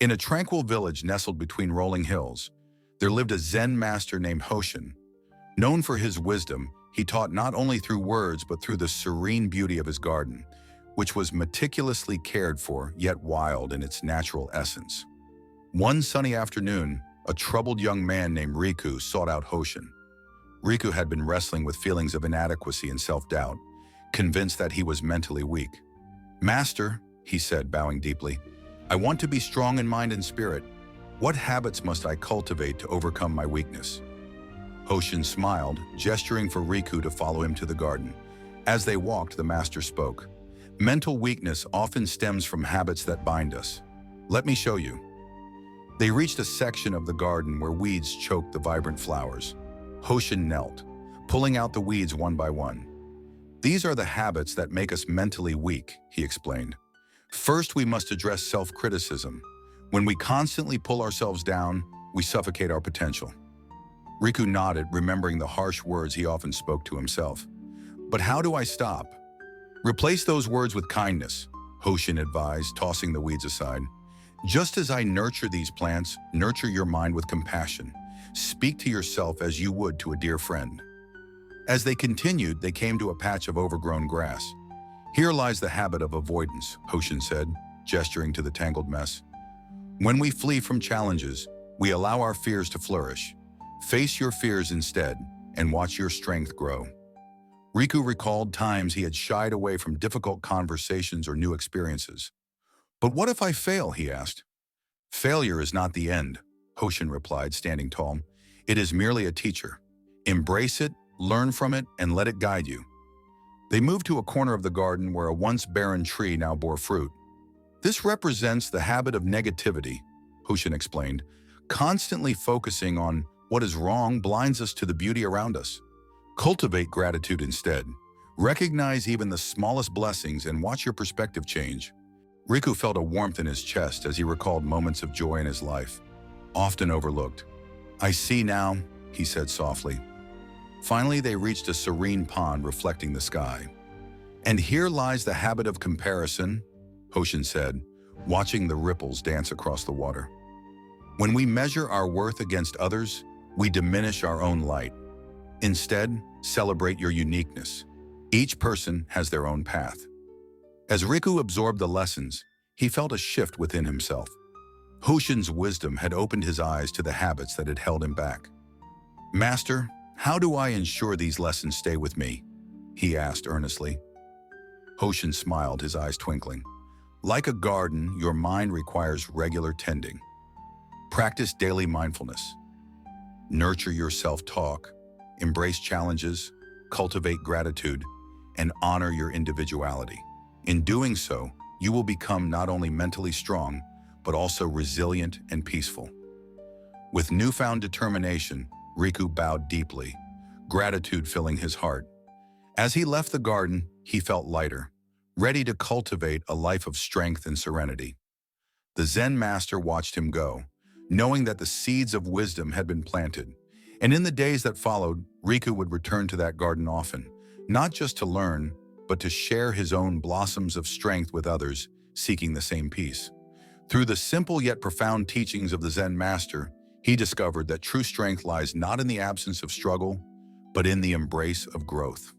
In a tranquil village nestled between rolling hills, there lived a Zen master named Hoshin. Known for his wisdom, he taught not only through words but through the serene beauty of his garden, which was meticulously cared for yet wild in its natural essence. One sunny afternoon, a troubled young man named Riku sought out Hoshin. Riku had been wrestling with feelings of inadequacy and self-doubt, convinced that he was mentally weak. "Master," he said, bowing deeply, "I want to be strong in mind and spirit. What habits must I cultivate to overcome my weakness?" Hoshin smiled, gesturing for Riku to follow him to the garden. As they walked, the master spoke. "Mental weakness often stems from habits that bind us. Let me show you." They reached a section of the garden where weeds choked the vibrant flowers. Hoshin knelt, pulling out the weeds one by one. "These are the habits that make us mentally weak," he explained. "First, we must address self-criticism. When we constantly pull ourselves down, we suffocate our potential." Riku nodded, remembering the harsh words he often spoke to himself. "But how do I stop?" "Replace those words with kindness," Hoshin advised, tossing the weeds aside. "Just as I nurture these plants, nurture your mind with compassion. Speak to yourself as you would to a dear friend." As they continued, they came to a patch of overgrown grass. "Here lies the habit of avoidance," Hoshin said, gesturing to the tangled mess. "When we flee from challenges, we allow our fears to flourish. Face your fears instead, and watch your strength grow." Riku recalled times he had shied away from difficult conversations or new experiences. "But what if I fail?" he asked. "Failure is not the end," Hoshin replied, standing tall. "It is merely a teacher. Embrace it, learn from it, and let it guide you." They moved to a corner of the garden where a once barren tree now bore fruit. "This represents the habit of negativity," Hoshin explained. "Constantly focusing on what is wrong blinds us to the beauty around us. Cultivate gratitude instead. Recognize even the smallest blessings and watch your perspective change." Riku felt a warmth in his chest as he recalled moments of joy in his life, often overlooked. "I see now," he said softly. Finally, they reached a serene pond reflecting the sky. "And here lies the habit of comparison," Hoshin said, watching the ripples dance across the water. "When we measure our worth against others, we diminish our own light. Instead, celebrate your uniqueness. Each person has their own path." As Riku absorbed the lessons, he felt a shift within himself. Hoshin's wisdom had opened his eyes to the habits that had held him back. "Master, how do I ensure these lessons stay with me?" he asked earnestly. Hoshin smiled, his eyes twinkling. "Like a garden, your mind requires regular tending. Practice daily mindfulness. Nurture your self-talk, embrace challenges, cultivate gratitude, and honor your individuality. In doing so, you will become not only mentally strong, but also resilient and peaceful." With newfound determination, Riku bowed deeply, gratitude filling his heart. As he left the garden, he felt lighter, ready to cultivate a life of strength and serenity. The Zen master watched him go, knowing that the seeds of wisdom had been planted. And in the days that followed, Riku would return to that garden often, not just to learn, but to share his own blossoms of strength with others seeking the same peace. Through the simple yet profound teachings of the Zen master, he discovered that true strength lies not in the absence of struggle, but in the embrace of growth.